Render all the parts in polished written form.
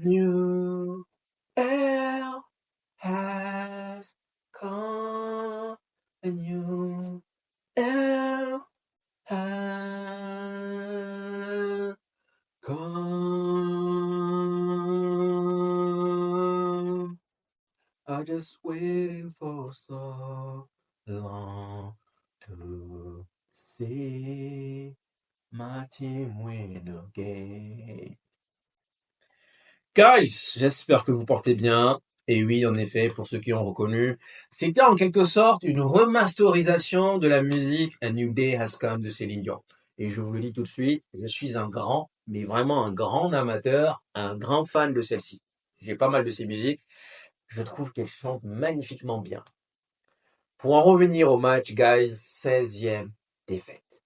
New air has come. A new air has come. I just waiting for so long to see my team win again. Guys, j'espère que vous portez bien. Et oui, en effet, pour ceux qui ont reconnu, c'était en quelque sorte une remasterisation de la musique A New Day Has Come de Céline Dion. Et je vous le dis tout de suite, je suis un grand, mais vraiment un grand amateur, un grand fan de celle-ci. J'ai pas mal de ses musiques. Je trouve qu'elle chante magnifiquement bien. Pour en revenir au match, guys, 16e défaite.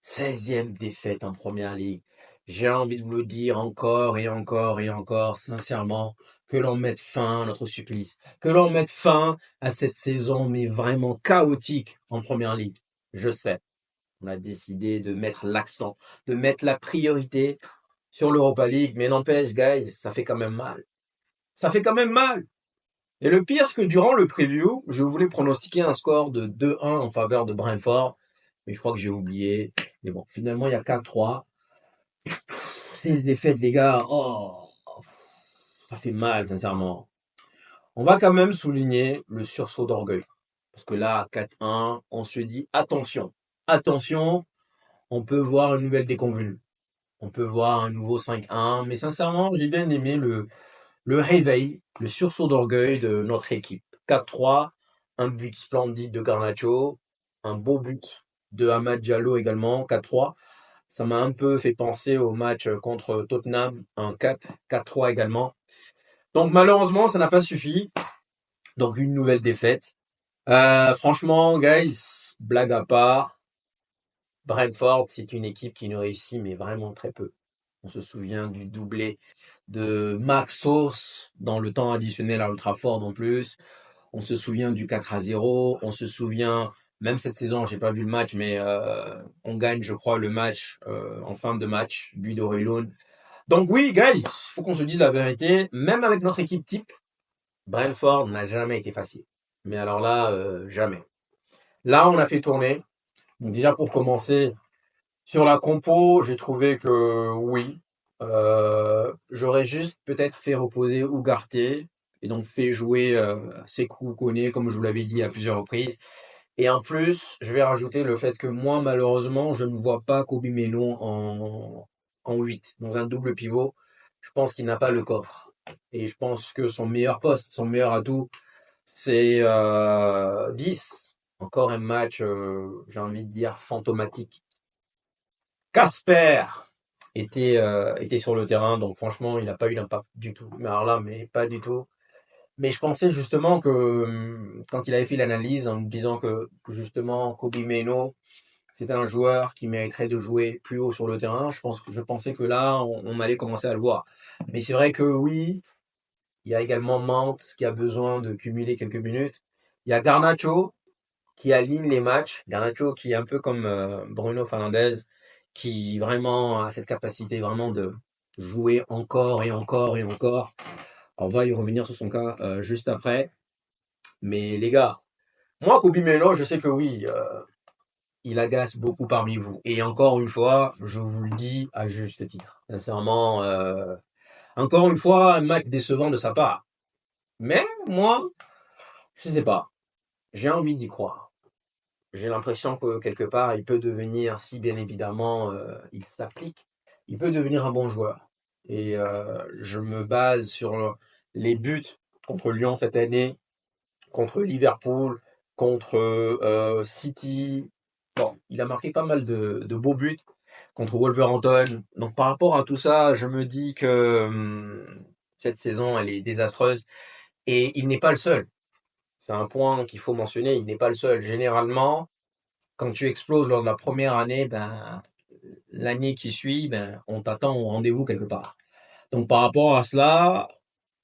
16e défaite en première ligue. J'ai envie de vous le dire encore et encore et encore, sincèrement, que l'on mette fin à notre supplice, que l'on mette fin à cette saison, mais vraiment chaotique en première ligue. Je sais, on a décidé de mettre l'accent, de mettre la priorité sur l'Europa League, mais n'empêche, guys, ça fait quand même mal. Ça fait quand même mal. Et le pire, c'est que durant le preview, je voulais pronostiquer un score de 2-1 en faveur de Brentford, mais je crois que j'ai oublié. Mais bon, finalement, il y a 4-3. 16 défaites, les gars. Oh, ça fait mal, sincèrement. On va quand même souligner le sursaut d'orgueil. Parce que là, à 4-1, on se dit attention. Attention, on peut voir une nouvelle déconvenue. On peut voir un nouveau 5-1. Mais sincèrement, j'ai bien aimé le réveil, le sursaut d'orgueil de notre équipe. 4-3, un but splendide de Garnacho, un beau but de Hamad Diallo également, 4-3. Ça m'a un peu fait penser au match contre Tottenham, un 4-3 également. Donc malheureusement, ça n'a pas suffi. Donc une nouvelle défaite. Franchement, guys, blague à part, Brentford, c'est une équipe qui ne réussit mais vraiment très peu. On se souvient du doublé de Max Sauce dans le temps additionnel à Old Trafford en plus. On se souvient du 4-0. On se souvient, même cette saison, j'ai pas vu le match, mais on gagne, je crois, le match en fin de match, but de Højlund. Donc oui, guys, faut qu'on se dise la vérité. Même avec notre équipe type, Brentford n'a jamais été facile. Mais alors là, jamais. Là, on a fait tourner. Donc déjà pour commencer, sur la compo, j'ai trouvé que oui, j'aurais juste peut-être fait reposer Ugarte et donc fait jouer Sekou Koné, comme je vous l'avais dit à plusieurs reprises. Et en plus, je vais rajouter le fait que moi, malheureusement, je ne vois pas Kobe Meno en 8, dans un double pivot. Je pense qu'il n'a pas le coffre. Et je pense que son meilleur poste, son meilleur atout, c'est 10. Encore un match, j'ai envie de dire, fantomatique. Casper était sur le terrain, donc franchement, il n'a pas eu d'impact du tout. Mais alors là, mais pas du tout. Mais je pensais justement que quand il avait fait l'analyse en me disant que justement Kobe Meno, c'était un joueur qui mériterait de jouer plus haut sur le terrain, je pensais que là, on allait commencer à le voir. Mais c'est vrai que oui, il y a également Mount qui a besoin de cumuler quelques minutes. Il y a Garnacho qui aligne les matchs. Garnacho qui est un peu comme Bruno Fernandes, qui vraiment a cette capacité vraiment de jouer encore et encore et encore. On va y revenir sur son cas juste après. Mais les gars, moi, Kobe Melo, je sais que oui, il agace beaucoup parmi vous. Et encore une fois, je vous le dis à juste titre. Sincèrement, encore une fois, un match décevant de sa part. Mais moi, je sais pas. J'ai envie d'y croire. J'ai l'impression que quelque part, il peut devenir, si bien évidemment il s'applique, il peut devenir un bon joueur. Et je me base sur les buts contre Lyon cette année, contre Liverpool, contre City. Bon, il a marqué pas mal de beaux buts contre Wolverhampton. Donc par rapport à tout ça, je me dis que cette saison, elle est désastreuse. Et il n'est pas le seul. C'est un point qu'il faut mentionner, il n'est pas le seul. Généralement, quand tu exploses lors de la première année, ben, l'année qui suit, ben, on t'attend au rendez-vous quelque part. Donc par rapport à cela,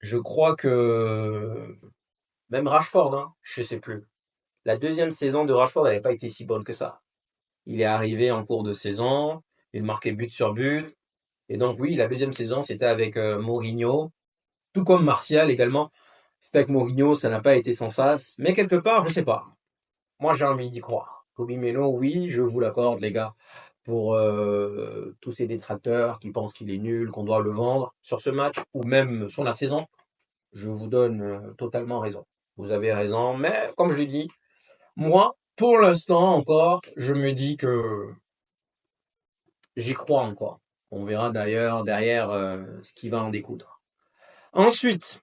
je crois que même Rashford, hein, je sais plus. La deuxième saison de Rashford n'avait pas été si bonne que ça. Il est arrivé en cours de saison, il marquait but sur but. Et donc oui, la deuxième saison, c'était avec Mourinho, tout comme Martial également. C'était avec Mourinho, ça n'a pas été sans sas. Mais quelque part, je sais pas. Moi, j'ai envie d'y croire. Kobe Meno, oui, je vous l'accorde, les gars, pour tous ces détracteurs qui pensent qu'il est nul, qu'on doit le vendre sur ce match ou même sur la saison. Je vous donne totalement raison. Vous avez raison, mais comme je l'ai dit, moi, pour l'instant encore, je me dis que j'y crois encore. On verra d'ailleurs derrière ce qui va en découdre. Ensuite,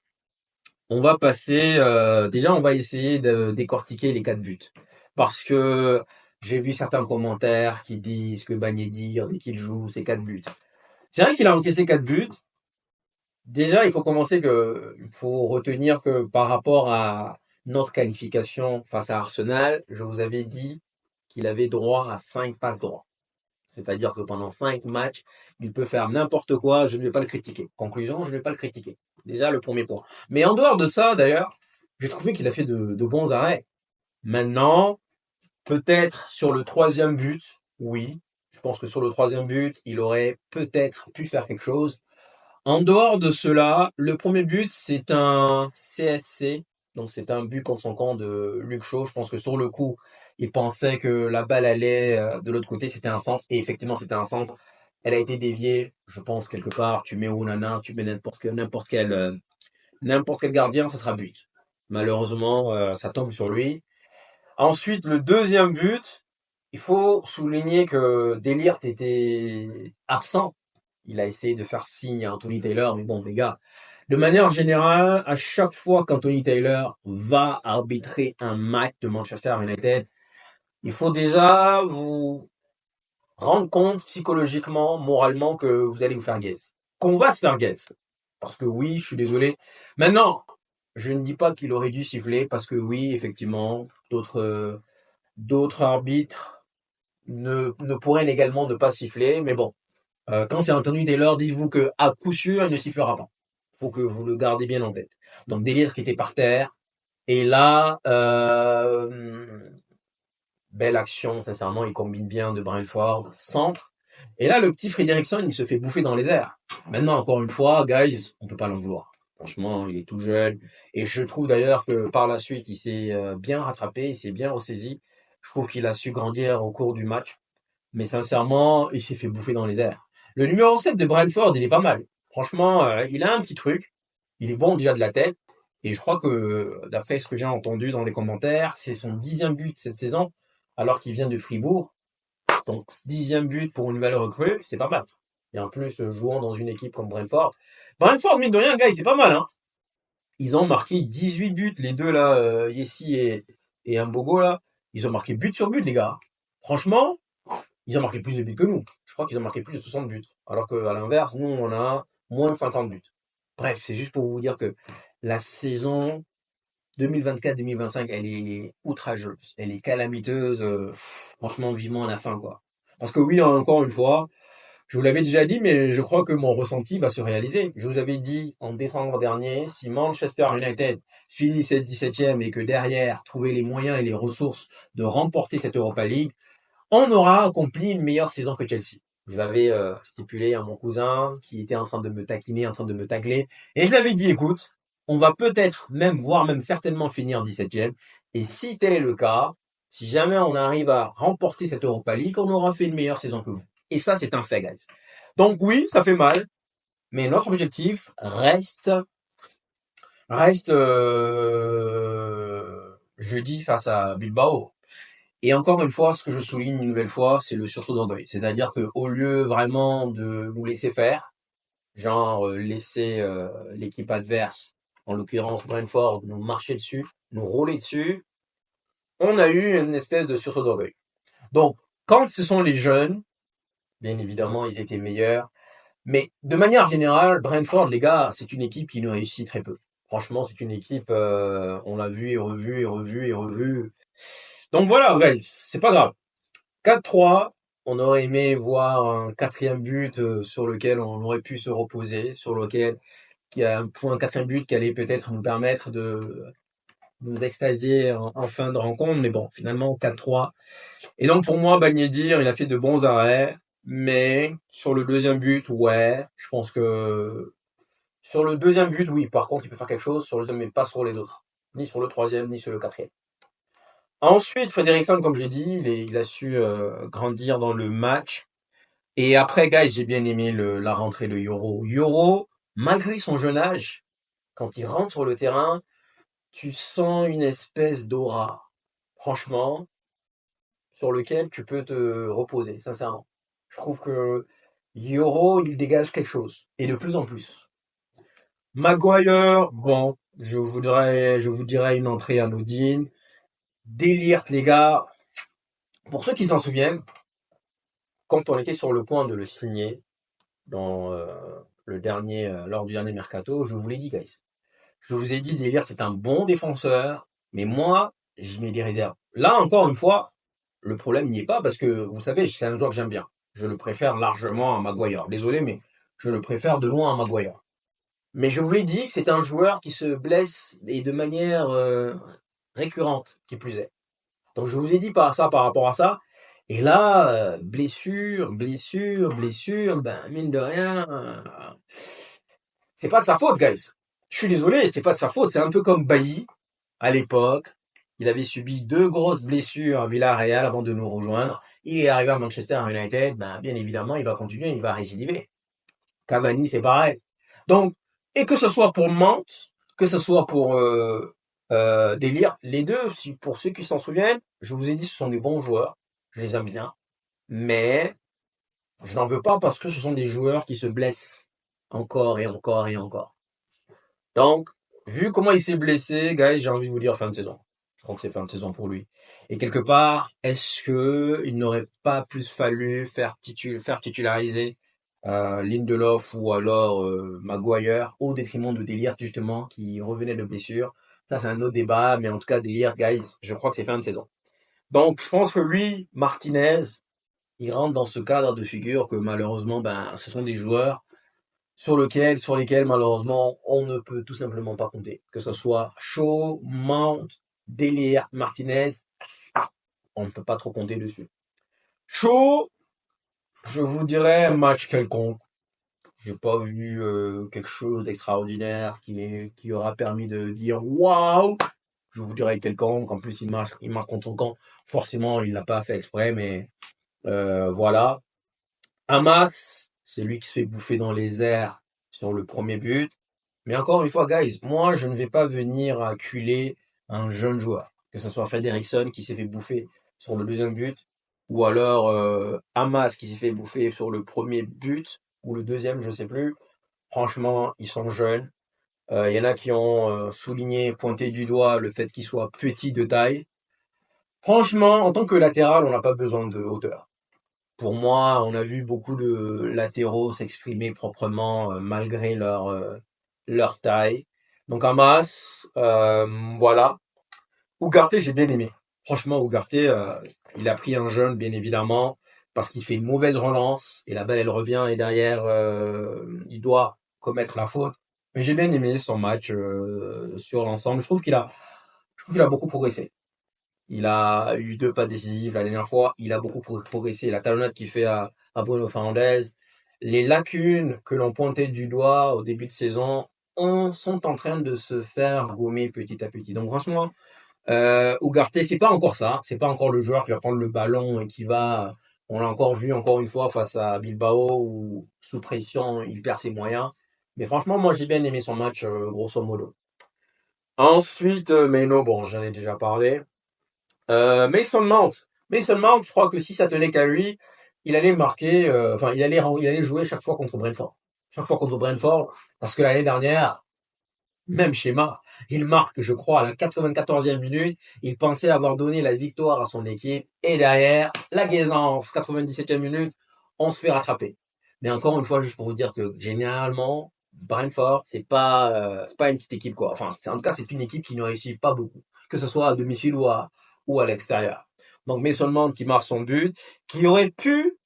on va passer, déjà on va essayer de décortiquer les 4 buts. Parce que j'ai vu certains commentaires qui disent que Bagnédir, dès qu'il joue, c'est 4 buts. C'est vrai qu'il a encaissé 4 buts. Déjà, il faut commencer il faut retenir que par rapport à notre qualification face à Arsenal, je vous avais dit qu'il avait droit à 5 passes droits. C'est-à-dire que pendant 5 matchs, il peut faire n'importe quoi, je ne vais pas le critiquer. Conclusion, je ne vais pas le critiquer. Déjà, le premier point. Mais en dehors de ça, d'ailleurs, j'ai trouvé qu'il a fait de bons arrêts. Maintenant, peut-être sur le troisième but, oui. Je pense que sur le troisième but, il aurait peut-être pu faire quelque chose. En dehors de cela, le premier but, c'est un CSC. Donc, c'est un but contre son camp de Luc Shaw. Je pense que sur le coup, il pensait que la balle allait de l'autre côté. C'était un centre. Et effectivement, c'était un centre. Elle a été déviée. Je pense quelque part, tu mets Onana, tu mets n'importe quel gardien, ça sera but. Malheureusement, ça tombe sur lui. Ensuite, le deuxième but, il faut souligner que Delirte était absent. Il a essayé de faire signe à Anthony Taylor, mais bon, les gars, de manière générale, à chaque fois qu'Anthony Taylor va arbitrer un match de Manchester United, il faut déjà vous rendre compte psychologiquement, moralement, que vous allez vous faire gaze. Qu'on va se faire gaze. Parce que oui, je suis désolé. Maintenant, je ne dis pas qu'il aurait dû siffler, parce que oui, effectivement, d'autres arbitres ne pourraient également ne pas siffler, mais bon, quand c'est Anthony Taylor, dites-vous que à coup sûr, il ne sifflera pas. Faut que vous le gardez bien en tête. Donc Délire qui était par terre. Et là, belle action, sincèrement, il combine bien de Brentford, centre. Et là, le petit Frederickson, il se fait bouffer dans les airs. Maintenant, encore une fois, guys, on peut pas l'en vouloir. Franchement, il est tout jeune. Et je trouve d'ailleurs que par la suite, il s'est bien rattrapé, il s'est bien ressaisi. Je trouve qu'il a su grandir au cours du match. Mais sincèrement, il s'est fait bouffer dans les airs. Le numéro 7 de Brentford, il est pas mal. Franchement, il a un petit truc. Il est bon déjà de la tête. Et je crois que, d'après ce que j'ai entendu dans les commentaires, c'est son 10e but cette saison, alors qu'il vient de Fribourg. Donc, 10e but pour une nouvelle recrue, c'est pas mal. Et en plus, jouant dans une équipe comme Brentford. Brentford, mine de rien, gars, c'est pas mal, hein. Ils ont marqué 18 buts, les deux là, Yessi et Mbogo là. Ils ont marqué but sur but, les gars. Franchement, ils ont marqué plus de buts que nous. Je crois qu'ils ont marqué plus de 60 buts. Alors qu'à l'inverse, nous, on a moins de 50 buts. Bref, c'est juste pour vous dire que la saison 2024-2025, elle est outrageuse. Elle est calamiteuse. Franchement, vivement à la fin, quoi. Parce que oui, encore une fois, je vous l'avais déjà dit, mais je crois que mon ressenti va se réaliser. Je vous avais dit en décembre dernier, si Manchester United finissait 17e et que derrière, trouver les moyens et les ressources de remporter cette Europa League, on aura accompli une meilleure saison que Chelsea. Je l'avais stipulé à mon cousin qui était en train de me taquiner, en train de me tacler. Et je l'avais dit, écoute, on va peut-être même, voire même certainement finir 17e. Et si tel est le cas, si jamais on arrive à remporter cette Europa League, on aura fait une meilleure saison que vous. Et ça, c'est un fait, guys. Donc oui, ça fait mal. Mais notre objectif reste jeudi face à Bilbao. Et encore une fois, ce que je souligne une nouvelle fois, c'est le sursaut d'orgueil. C'est-à-dire que au lieu vraiment de nous laisser faire, genre laisser l'équipe adverse, en l'occurrence Brentford, nous marcher dessus, nous rouler dessus, on a eu une espèce de sursaut d'orgueil. Donc, quand ce sont les jeunes, bien évidemment, ils étaient meilleurs. Mais de manière générale, Brentford, les gars, c'est une équipe qui nous réussit très peu. Franchement, c'est une équipe, on l'a vu et revu et revu et revu. Donc voilà, guys, c'est pas grave. 4-3, on aurait aimé voir un quatrième but sur lequel on aurait pu se reposer, sur lequel il y a un quatrième but qui allait peut-être nous permettre de nous extasier en fin de rencontre, mais bon, finalement 4-3. Et donc pour moi, Bagnédir, il a fait de bons arrêts. Mais sur le deuxième but, ouais, je pense que sur le deuxième but, oui, par contre, il peut faire quelque chose sur le deuxième, mais pas sur les autres. Ni sur le troisième, ni sur le quatrième. Ensuite, Frederickson, comme j'ai dit, il a su grandir dans le match. Et après, guys, j'ai bien aimé la rentrée de Yoro. Yoro, malgré son jeune âge, quand il rentre sur le terrain, tu sens une espèce d'aura, franchement, sur lequel tu peux te reposer, sincèrement. Je trouve que Yoro, il dégage quelque chose, et de plus en plus. Maguire, bon, je vous dirais une entrée anodine. Delirte, les gars. Pour ceux qui s'en souviennent, quand on était sur le point de le signer dans lors du dernier mercato, je vous l'ai dit, guys. Je vous ai dit, Delirte, c'est un bon défenseur, mais moi, je mets des réserves. Là, encore une fois, le problème n'y est pas parce que, vous savez, c'est un joueur que j'aime bien. Je le préfère largement à Maguire. Désolé, mais je le préfère de loin à Maguire. Mais je vous l'ai dit que c'est un joueur qui se blesse et de manière récurrente, qui plus est. Donc je vous ai dit par rapport à ça. Et là, blessure, blessure, blessure, ben mine de rien, c'est pas de sa faute, guys. Je suis désolé, c'est pas de sa faute. C'est un peu comme Bailly à l'époque. Il avait subi 2 grosses blessures à Villarreal avant de nous rejoindre. Il est arrivé à Manchester United, ben bien évidemment, il va continuer, il va récidiver. Cavani, c'est pareil. Donc, et que ce soit pour Mantes, que ce soit pour Délire, les deux, si, pour ceux qui s'en souviennent, je vous ai dit, ce sont des bons joueurs, je les aime bien, mais je n'en veux pas parce que ce sont des joueurs qui se blessent encore et encore et encore. Donc, vu comment il s'est blessé, guys, j'ai envie de vous dire fin de saison. Je crois que c'est fin de saison pour lui. Et quelque part, est-ce que il n'aurait pas plus fallu faire titulariser Lindelof ou alors Maguire au détriment de Delirte justement qui revenait de blessure? Ça, c'est un autre débat, mais en tout cas, Delirte, guys, je crois que c'est fin de saison. Donc, je pense que lui, Martinez, il rentre dans ce cadre de figure que malheureusement, ben, ce sont des joueurs sur lesquels malheureusement on ne peut tout simplement pas compter. Que ce soit Shaw, Mount, Delire, Martinez, on ne peut pas trop compter dessus. Shaw, je vous dirais un match quelconque. J'ai pas vu quelque chose d'extraordinaire qui aura permis de dire waouh. Je vous dirais quelconque. En plus, il marque contre son camp. Forcément, il l'a pas fait exprès, mais voilà. Hamas, c'est lui qui se fait bouffer dans les airs sur le premier but. Mais encore une fois, guys, moi, je ne vais pas venir acculer un jeune joueur. Que ce soit Frederiksen qui s'est fait bouffer sur le deuxième but, ou alors Hamas qui s'est fait bouffer sur le premier but, ou le deuxième, je sais plus. Franchement, ils sont jeunes. Il y en a qui ont souligné, pointé du doigt le fait qu'ils soient petits de taille. Franchement, en tant que latéral, on n'a pas besoin de hauteur. Pour moi, on a vu beaucoup de latéraux s'exprimer proprement malgré leur taille. Donc Hamas, voilà. Ugarte, j'ai bien aimé. Franchement, Ugarte, il a pris un jeune, bien évidemment, parce qu'il fait une mauvaise relance et la balle, elle revient et derrière, il doit commettre la faute. Mais j'ai bien aimé son match sur l'ensemble. Je trouve qu'il a beaucoup progressé. Il a eu 2 pas décisifs la dernière fois. Il a beaucoup progressé. La talonnade qu'il fait à Bruno Fernandes. Les lacunes que l'on pointait du doigt au début de saison sont en train de se faire gommer petit à petit. Donc franchement, Ugarte, c'est pas encore ça. C'est pas encore le joueur qui va prendre le ballon et qui va. On l'a encore vu encore une fois face à Bilbao où sous pression il perd ses moyens. Mais franchement, moi j'ai bien aimé son match grosso modo. Ensuite, Meno, bon, j'en ai déjà parlé. Mason Mount. Mason Mount, je crois que si ça tenait qu'à lui, il allait marquer, enfin, il allait jouer chaque fois contre Brentford. Chaque fois contre Brentford, parce que l'année dernière, même schéma, il marque, je crois, à la 94e minute. Il pensait avoir donné la victoire à son équipe. Et derrière, la Gaisance, 97e minute, on se fait rattraper. Mais encore une fois, juste pour vous dire que généralement, Brentford, c'est pas une petite équipe, quoi. Enfin, en tout cas, c'est une équipe qui ne réussit pas beaucoup. Que ce soit à domicile ou à l'extérieur. Donc, Mason Mount qui marque son but, qui aurait pu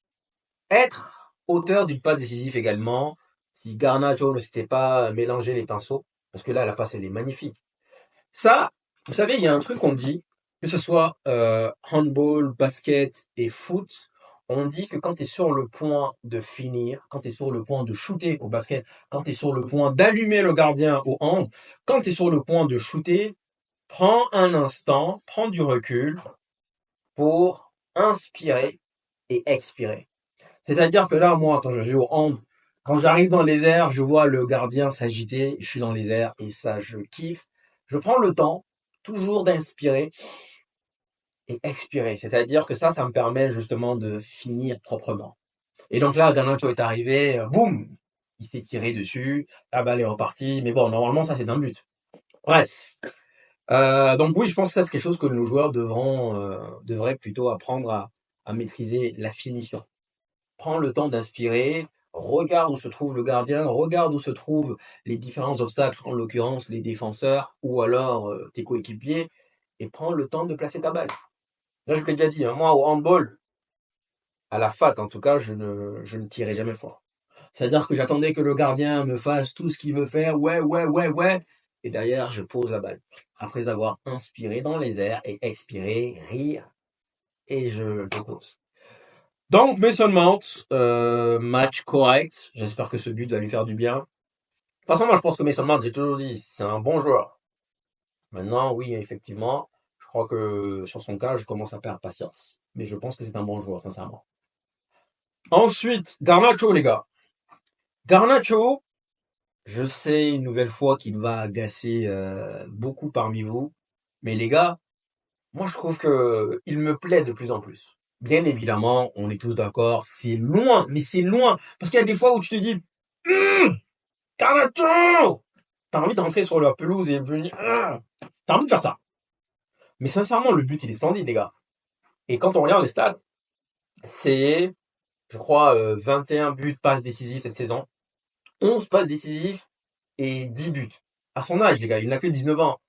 être auteur d'une passe décisive également, si Garnacho ne s'était pas mélangé les pinceaux. Parce que là, la passe, elle est magnifique. Ça, vous savez, il y a un truc qu'on dit, que ce soit handball, basket et foot, On dit que quand tu es sur le point de finir, quand tu es sur le point de shooter au basket, quand tu es sur le point d'allumer le gardien au hand, quand tu es sur le point de shooter, prends un instant, prends du recul pour inspirer et expirer. C'est-à-dire que là, moi, quand je joue au hand, quand j'arrive dans les airs, je vois le gardien s'agiter, je suis dans les airs et ça, je kiffe. Je prends le temps, toujours d'inspirer et expirer. C'est-à-dire que ça me permet justement de finir proprement. Et donc là, Garnacho est arrivé, boum, il s'est tiré dessus, la balle est repartie, mais bon, normalement, ça c'est un but. Bref. Donc oui, je pense que ça c'est quelque chose que nos joueurs devraient plutôt apprendre à maîtriser la finition. Prends le temps d'inspirer, regarde où se trouve le gardien, regarde où se trouvent les différents obstacles, en l'occurrence les défenseurs ou alors tes coéquipiers, et prends le temps de placer ta balle. Là, je vous l'ai déjà dit, hein, moi au handball, à la fac en tout cas, je ne tirais jamais fort. C'est-à-dire que j'attendais que le gardien me fasse tout ce qu'il veut faire, ouais, ouais, ouais, ouais, et derrière, je pose la balle. Après avoir inspiré dans les airs et expiré, rire, et je pose. Donc, Mason Mount, match correct. J'espère que ce but va lui faire du bien. De toute façon, moi, je pense que Mason Mount, j'ai toujours dit, c'est un bon joueur. Maintenant, oui, effectivement, je crois que sur son cas, je commence à perdre patience. Mais je pense que c'est un bon joueur, sincèrement. Ensuite, Garnacho, les gars. Garnacho, je sais une nouvelle fois qu'il va agacer beaucoup parmi vous. Mais les gars, moi, je trouve que il me plaît de plus en plus. Bien évidemment, on est tous d'accord, c'est loin, mais c'est loin. Parce qu'il y a des fois où tu te dis, Garnacho! T'as envie d'entrer sur la pelouse et venir, t'as envie de faire ça. Mais sincèrement, le but, il est splendide, les gars. Et quand on regarde les stats, c'est, je crois, 21 buts, passes décisives cette saison. 11 passes décisives et 10 buts. À son âge, les gars, il n'a que 19 ans.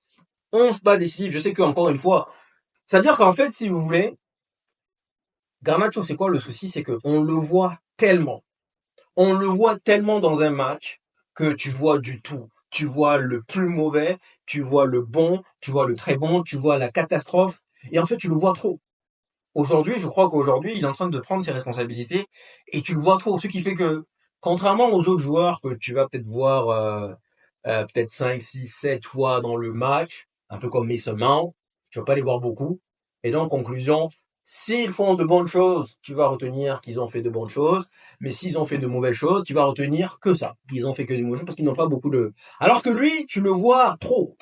11 passes décisives, je sais qu'encore une fois, c'est-à-dire qu'en fait, si vous voulez, Garnacho, c'est quoi le souci? C'est qu'on le voit tellement. On le voit tellement dans un match que tu vois du tout. Tu vois le plus mauvais, tu vois le bon, tu vois le très bon, tu vois la catastrophe. Et en fait, tu le vois trop. Aujourd'hui, je crois qu'aujourd'hui, il est en train de prendre ses responsabilités et tu le vois trop. Ce qui fait que, contrairement aux autres joueurs que tu vas peut-être voir peut-être 5, 6, 7 fois dans le match, un peu comme Mason Mount, tu vas pas les voir beaucoup. Et donc, conclusion, s'ils font de bonnes choses, tu vas retenir qu'ils ont fait de bonnes choses. Mais s'ils ont fait de mauvaises choses, tu vas retenir que ça. Qu'ils ont fait que de mauvaises choses parce qu'ils n'ont pas beaucoup de... Alors que lui, tu le vois trop.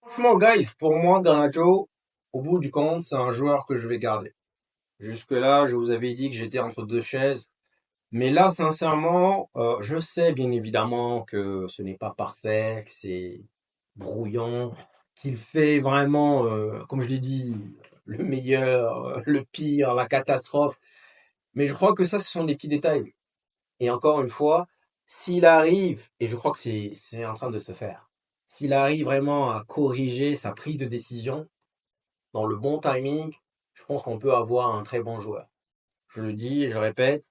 Franchement, guys, pour moi, Garnacho, au bout du compte, c'est un joueur que je vais garder. Jusque-là, je vous avais dit que j'étais entre deux chaises. Mais là, sincèrement, je sais bien évidemment que ce n'est pas parfait, que c'est brouillon, qu'il fait vraiment, comme je l'ai dit, le meilleur, le pire, la catastrophe. Mais je crois que ça, ce sont des petits détails. Et encore une fois, s'il arrive, et je crois que c'est en train de se faire, s'il arrive vraiment à corriger sa prise de décision dans le bon timing, je pense qu'on peut avoir un très bon joueur. Je le dis et je le répète,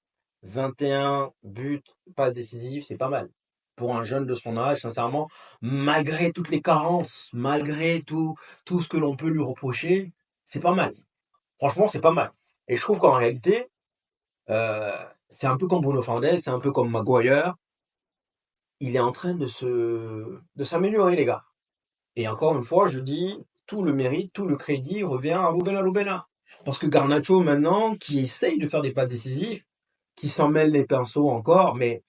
21 buts, pas décisifs, c'est pas mal. Pour un jeune de son âge, sincèrement, malgré toutes les carences, malgré tout ce que l'on peut lui reprocher, c'est pas mal. Franchement, c'est pas mal. Et je trouve qu'en réalité, euh, c'est un peu comme Bruno Fernandes, c'est un peu comme Maguire. Il est en train de s'améliorer, les gars. Et encore une fois, je dis, tout le mérite, tout le crédit revient à Ruben Alubena. Parce que Garnacho, maintenant, qui essaye de faire des pas décisifs, qui s'en mêle les pinceaux encore, mais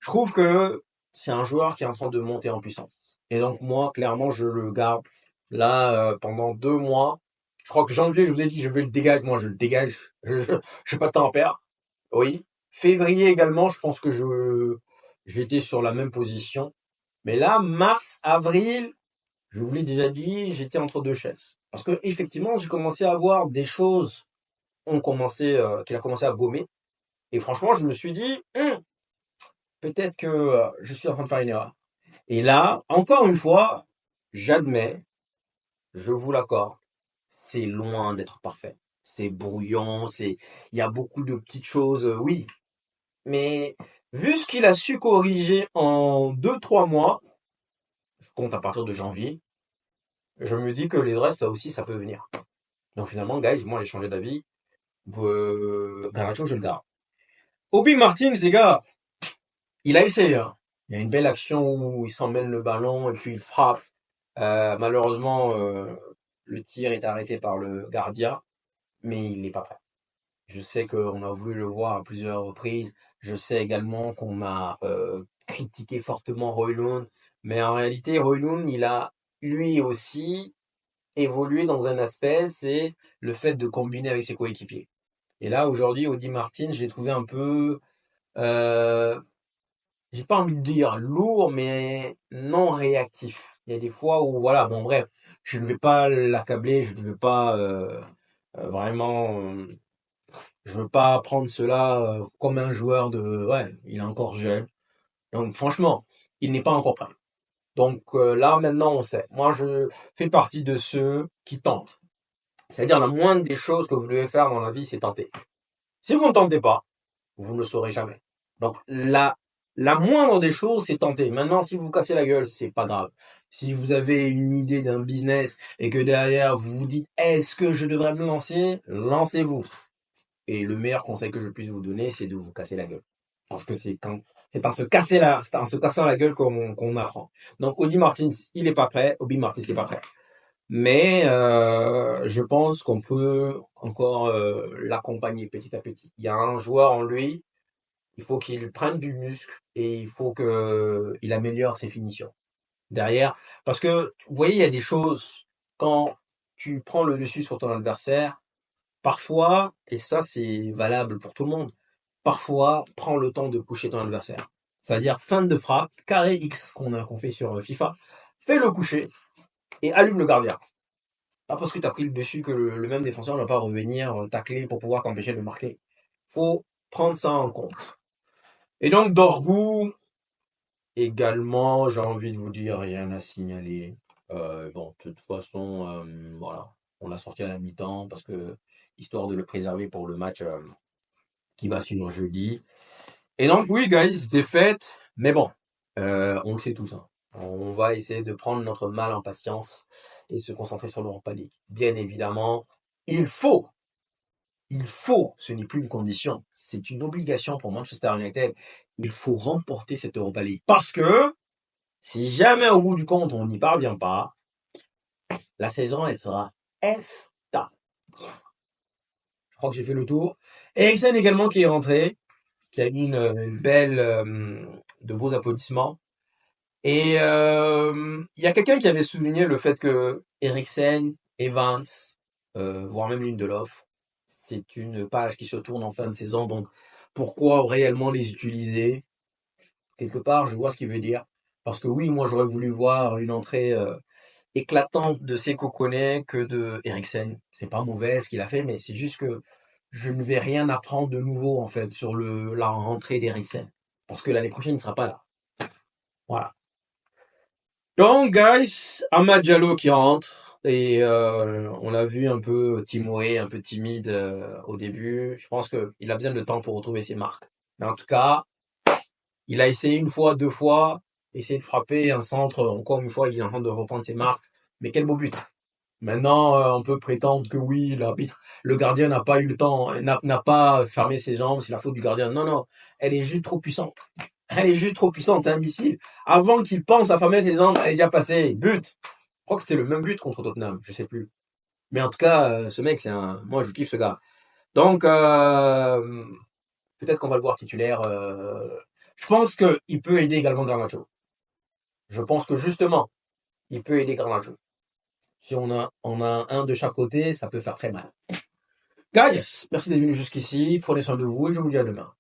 je trouve que c'est un joueur qui est en train de monter en puissance. Et donc, moi, clairement, je le garde là pendant 2 mois. Je crois que janvier, je vous ai dit, je vais le dégager. Moi, je le dégage. Je pas de temps à perdre. Oui. Février également, je pense que j'étais sur la même position. Mais là, mars, avril, je vous l'ai déjà dit, j'étais entre deux chaises. Parce que effectivement, j'ai commencé à voir des choses qu'il a commencé à gommer. Et franchement, je me suis dit, peut-être que je suis en train de faire une erreur. Et là, encore une fois, j'admets, je vous l'accorde, c'est loin d'être parfait. C'est brouillon, il y a beaucoup de petites choses, oui. Mais vu ce qu'il a su corriger en 2, 3 mois, je compte à partir de janvier, je me dis que les restes aussi, ça peut venir. Donc finalement, guys, moi j'ai changé d'avis. Garnacho, je le garde. Obi Martins, les gars, il a essayé, hein. Il y a une belle action où il s'emmène le ballon et puis il frappe. Malheureusement, le tir est arrêté par le gardien, mais il n'est pas prêt. Je sais qu'on a voulu le voir à plusieurs reprises. Je sais également qu'on a critiqué fortement Højlund, mais en réalité, Højlund, il a lui aussi évolué dans un aspect, c'est le fait de combiner avec ses coéquipiers. Et là, aujourd'hui, Audi Martin, je l'ai trouvé un peu, euh, j'ai pas envie de dire lourd, mais non réactif. Il y a des fois où, voilà, bon, bref, je ne vais pas l'accabler, je ne vais pas vraiment, je veux pas prendre cela comme un joueur de, ouais, il est encore jeune. Donc, franchement, il n'est pas encore prêt. Donc là, maintenant, on sait. Moi, je fais partie de ceux qui tentent. C'est-à-dire, la moindre des choses que vous devez faire dans la vie, c'est tenter. Si vous ne tentez pas, vous ne le saurez jamais. Donc la moindre des choses, c'est tenter. Maintenant, si vous vous cassez la gueule, c'est pas grave. Si vous avez une idée d'un business et que derrière vous vous dites est-ce que je devrais me lancer, lancez-vous. Et le meilleur conseil que je puisse vous donner, c'est de vous casser la gueule. Parce que c'est en se casser c'est en se cassant la gueule qu'on apprend. Donc Obi Martins, il est pas prêt. Obi Martins, il est pas prêt. Mais je pense qu'on peut encore l'accompagner petit à petit. Il y a un joueur en lui, il faut qu'il prenne du muscle et il faut qu'il améliore ses finitions derrière. Parce que, vous voyez, il y a des choses, quand tu prends le dessus sur ton adversaire, parfois, et ça c'est valable pour tout le monde, parfois, prends le temps de coucher ton adversaire. C'est-à-dire fin de frappe, carré X qu'on fait sur FIFA, fais le coucher et allume le gardien. Pas parce que tu as pris le dessus que le même défenseur ne va pas revenir tacler pour pouvoir t'empêcher de marquer. Faut prendre ça en compte. Et donc, Dorgu, également, j'ai envie de vous dire, rien à signaler. Bon, de toute façon, voilà, on l'a sorti à la mi-temps parce que, histoire de le préserver pour le match qui va suivre jeudi. Et donc, oui, guys, défaite, mais bon, on le sait tous, hein. On va essayer de prendre notre mal en patience et se concentrer sur l'Europa League. Bien évidemment, il faut ce n'est plus une condition, c'est une obligation pour Manchester United. Il faut remporter cette Europa League. Parce que, si jamais au bout du compte on n'y parvient pas, la saison elle sera F-ta. Je crois que j'ai fait le tour. Eriksen également qui est rentré, qui a eu une belle, de beaux applaudissements. Et il y a quelqu'un qui avait souligné le fait que Eriksen, Evans, voire même Lindelof, c'est une page qui se tourne en fin de saison, donc pourquoi réellement les utiliser? Quelque part, je vois ce qu'il veut dire. Parce que oui, moi j'aurais voulu voir une entrée éclatante de Seko Koné que de Eriksen. C'est pas mauvais ce qu'il a fait, mais c'est juste que je ne vais rien apprendre de nouveau en fait sur la rentrée d'Eriksen. Parce que l'année prochaine, il ne sera pas là. Voilà. Donc, guys, Amad Diallo qui rentre. Et on l'a vu un peu timoré, un peu timide au début. Je pense qu'il a besoin de temps pour retrouver ses marques. Mais en tout cas, il a essayé une fois, deux fois, essayé de frapper un centre. Encore une fois, il est en train de reprendre ses marques. Mais quel beau but. Maintenant, on peut prétendre que oui, l'arbitre, le gardien n'a pas eu le temps, n'a pas fermé ses jambes, c'est la faute du gardien. Non, non, elle est juste trop puissante. Elle est juste trop puissante, c'est un missile. Avant qu'il pense à fermer ses jambes, elle est déjà passée. But. Je crois que c'était le même but contre Tottenham, je sais plus. Mais en tout cas, ce mec, moi, je kiffe ce gars. Donc, peut-être qu'on va le voir titulaire. Je pense qu'il peut aider également Garnacho. Je pense que justement, il peut aider Garnacho. Si on a un de chaque côté, ça peut faire très mal. Guys, merci d'être venus jusqu'ici. Prenez soin de vous et je vous dis à demain.